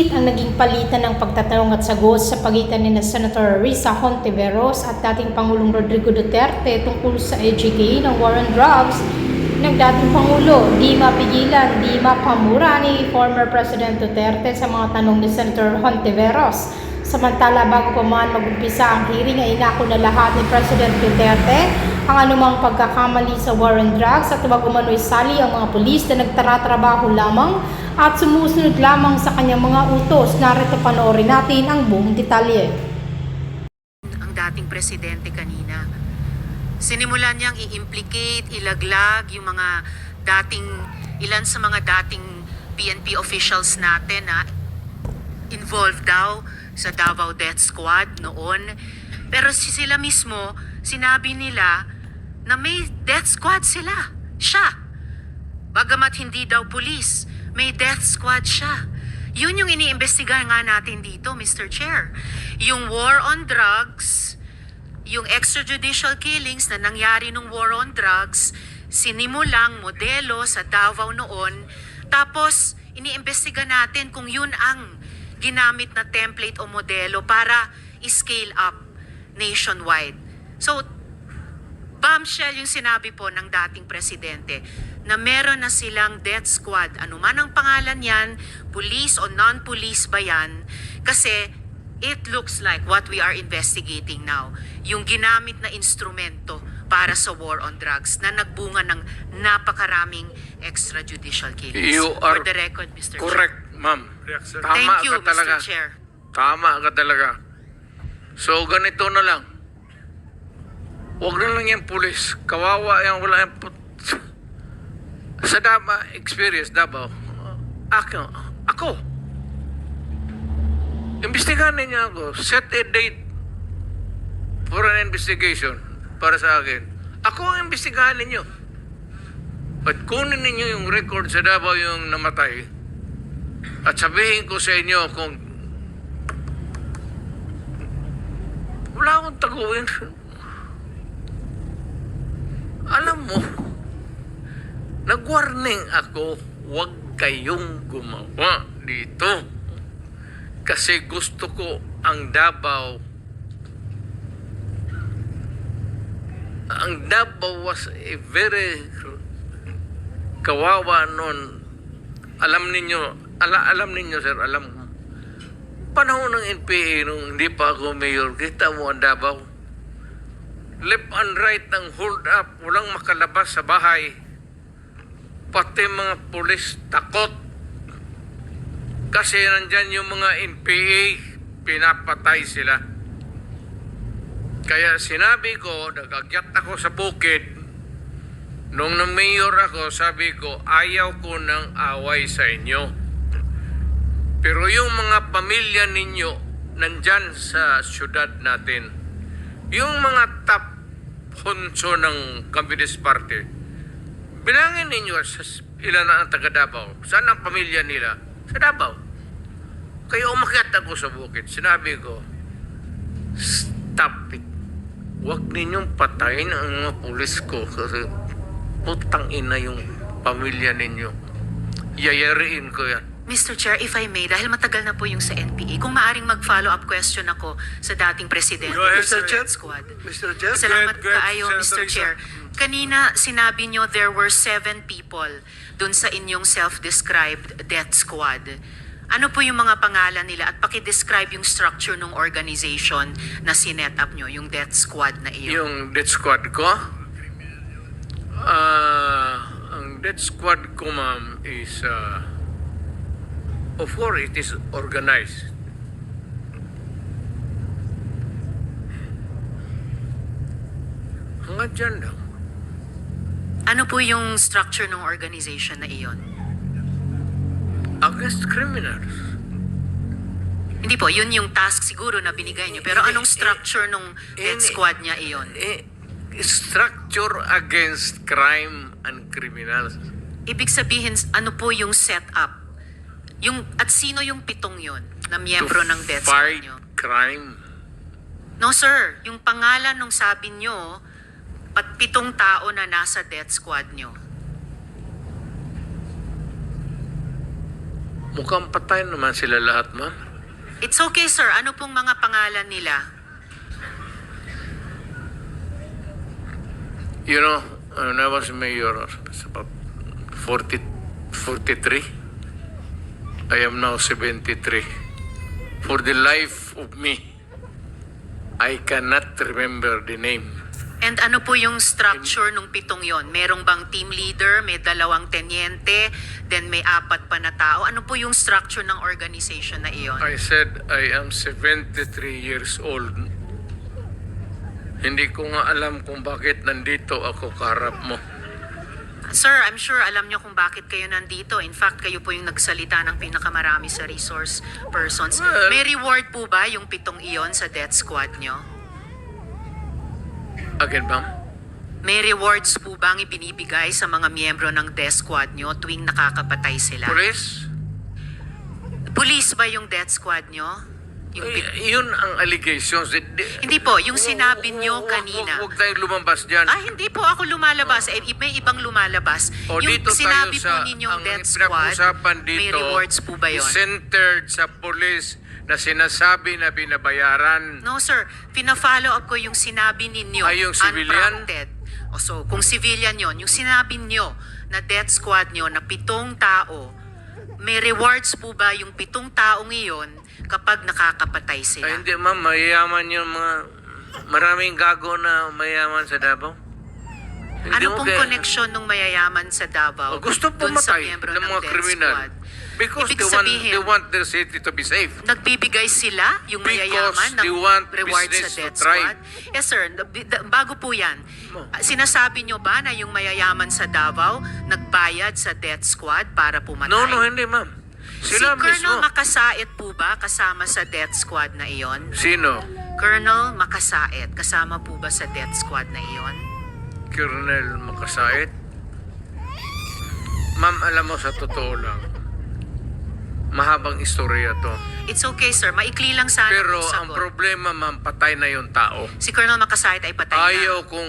Mainit ang naging palitan ng pagtatanong at sagot sa pagitan ni Senator Risa Hontiveros at dating Pangulong Rodrigo Duterte tungkol sa EJK ng war on drugs ng dating Pangulo. Di mapigilan, di mapamura ni former President Duterte sa mga tanong ni Senator Hontiveros. Samantala, bago pa man mag-umpisa ang hearing ay inako na lahat ni President Duterte ang anumang pagkakamali sa war on drugs at huwag umano'y sali ang mga pulis na nagtatrabaho lamang at sumusunod lamang sa kanyang mga utos. Narito panoorin natin ang buong detalye. Ang dating presidente kanina, sinimulan niyang i-implicate, ilaglag yung mga ilan sa mga dating PNP officials natin na involved daw sa Davao Death Squad noon. Pero sila mismo, sinabi nila na may death squad sila. Siya. Bagamat hindi daw pulis, may death squad siya. Yun yung iniimbestigahan nga natin dito, Mr. Chair. Yung war on drugs, yung extrajudicial killings na nangyari nung war on drugs, sinimulang modelo sa Davao noon. Tapos, iniimbestiga natin kung yun ang ginamit na template o modelo para i-scale up nationwide. So, bombshell yung sinabi po ng dating presidente na meron na silang death squad. Ano man ang pangalan yan, police o non-police ba yan? Kasi it looks like what we are investigating now, yung ginamit na instrumento para sa war on drugs na nagbunga ng napakaraming extrajudicial killings. You are For the record, Mr. correct, ma'am. Tama Thank you, ka talaga. Mr. Chair. Tama ka talaga. So, ganito na lang. Huwag na lang yung pulis. Kawawa yan, wala yung sa experience, Davao. Ako. Imbestigahan ninyo ako. Set a date for an investigation para sa akin. Ako ang imbestigahan ninyo. But kunin ninyo yung record sa Davao yung namatay at sabihin ko sa inyo kung wala akong taguin. Alam mo, nag-warning ako, huwag kayong gumawa dito. Kasi gusto ko ang Davao. Ang Davao was a very kawawa noon. Alam ninyo, sir, alam mo. Panahon ng NPA nung hindi pa ako mayor, kita mo ang Davao. Left and right ng hold up, walang makalabas sa bahay. Pati mga pulis takot. Kasi nandyan yung mga NPA, pinapatay sila. Kaya sinabi ko, nagagyat ako sa bukid. Nung na-mayor ako, sabi ko, ayaw ko ng away sa inyo. Pero yung mga pamilya ninyo, nandyan sa syudad natin. Yung mga top honso ng Communist Party, bilangin ninyo sa ilan na ang taga Davao. Saan ang pamilya nila? Sa Davao. Kaya umakyat ako sa bukid. Sinabi ko, stop it. Huwag ninyong patayin ang mga pulis ko kasi putang ina yung pamilya ninyo. Yayariin ko yan. Mr. Chair, if I may, dahil matagal na po yung sa NPA, kung maaring mag-follow-up question ako sa dating presidente Go ahead, sa Mr. Chair. Red Squad. Mr. Chair. Salamat Go ahead, kaayo, Mr. Senator Chair. Kanina, sinabi nyo there were 7 people dun sa inyong self-described death squad. Ano po yung mga pangalan nila at paki-describe yung structure ng organization na sinet up nyo, yung death squad na iyon? Yung death squad ko? Ang death squad ko, ma'am, is of course it is organized. Hanggang dyan lang. Ano po yung structure ng organization na iyon? Against criminals. Hindi po, yun yung task siguro na binigay nyo. Pero anong structure ng death squad niya iyon? Structure against crime and criminals. Ibig sabihin, ano po yung setup? At sino yung 7 yun na miyembro ng death squad Fight nyo? crime. No sir, yung pangalan nung sabi nyo, 7 tao na nasa death squad nyo. Mukhang patay naman sila lahat, ma'am. It's okay, sir. Ano pong mga pangalan nila? You know, when I was mayor, it's about 43. I am now 73. For the life of me, I cannot remember the name. And ano po yung structure nung 7 yon? Merong bang team leader, may 2 tenyente, then may 4 pa na tao? Ano po yung structure ng organization na iyon? I said I am 73 years old. Hindi ko nga alam kung bakit nandito ako kaharap mo. Sir, I'm sure alam niyo kung bakit kayo nandito. In fact, kayo po yung nagsalita ng pinakamarami sa resource persons. Well, May reward po ba yung 7 iyon sa death squad niyo? Again, ma'am? May rewards po bang ibinibigay sa mga miyembro ng death squad niyo tuwing nakakapatay sila? Police? Police ba yung death squad niyo? Yung Yun ang allegations. Hindi po, yung sinabi niyo kanina. Huwag tayong lumabas dyan. Ah, hindi po ako lumalabas. May ibang lumalabas. O, Yung dito sinabi tayo po ninyong ang death squad, pinag-usapan may dito, rewards po ba yun? centered sa police na sinasabi na binabayaran. No, sir. Pina-follow up ko yung sinabi ninyo. Ay, yung civilian? Unprompted. O, so, kung civilian yon, yung sinabi nyo na death squad nyo na 7 tao, may rewards po ba yung 7 taong iyon kapag nakakapatay sila? Ay, hindi ma'am, mayayaman yung mga maraming gago na mayayaman sa Davao. Hindi Ano mo pong kaya- connection ng mayayaman sa Davao Gusto dun sa pumatay miyembro ng mga death kriminal. squad? Because Ibig they sabihin, want their city to be safe. nagbibigay sila, yung Because mayayaman, they ng want reward sa business to death thrive. squad? Yes, sir. Bago po yan, sinasabi nyo ba na yung mayayaman sa Davao nagbayad sa death squad para pumatay? No, hindi ma'am. Si Sila Colonel mismo. Makasait po ba kasama sa death squad na iyon? Sino? Colonel Makasait, kasama po ba sa death squad na iyon? Colonel Makasait? Ma'am, alam mo sa totoo lang, mahabang istorya to. It's okay, sir. Maikli lang sana Pero kung ang sagot. problema, ma'am, patay na yung tao. Si Colonel Makasait ay patay na. Ayaw kung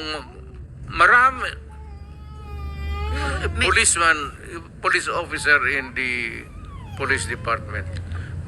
marami. Police officer in the police department.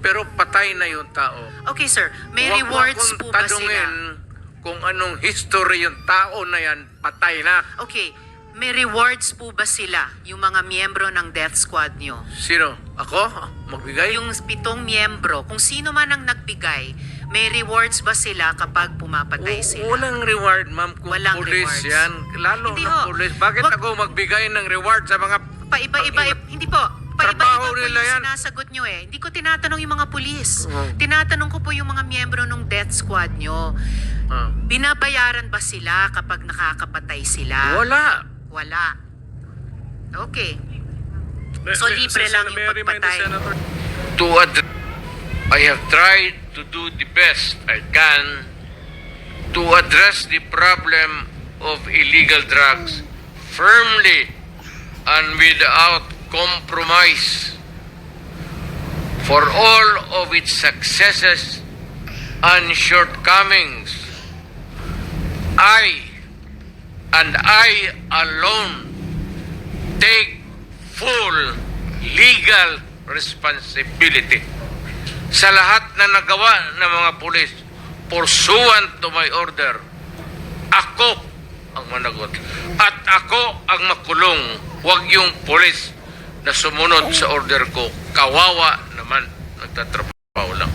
Pero patay na yung tao. Okay, sir. May Huwag mo rewards akong po ba tanungin sila? kung anong history yung tao na yan, patay na. Okay. May rewards po ba sila, yung mga miyembro ng death squad nyo? Sino? Ako? Magbigay? Yung 7 miyembro, kung sino man ang nagbigay, may rewards ba sila kapag pumapatay sila? Walang reward, ma'am. Kung Walang police rewards. yan, lalo Hindi na ho. police. Bakit Wag- ako magbigay ng reward sa mga... Paiba-iba, hindi po. Paiba-iba Trabaho po nila yung yan. sinasagot nyo eh. Hindi ko tinatanong yung mga pulis. Oh. Tinatanong ko po yung mga miyembro ng death squad nyo. Ah. Binabayaran ba sila kapag nakakapatay sila? Wala. Wala. Okay. So, libre lang yung pagpatay. I have tried to do the best I can to address the problem of illegal drugs firmly and without compromise. For all of its successes and shortcomings, I alone take full legal responsibility sa lahat na nagawa ng mga pulis pursuant to my order. Ako ang managot at ako ang makulong, wag yung pulis na sumunod sa order ko. Kawawa naman, nagtatrabaho lang.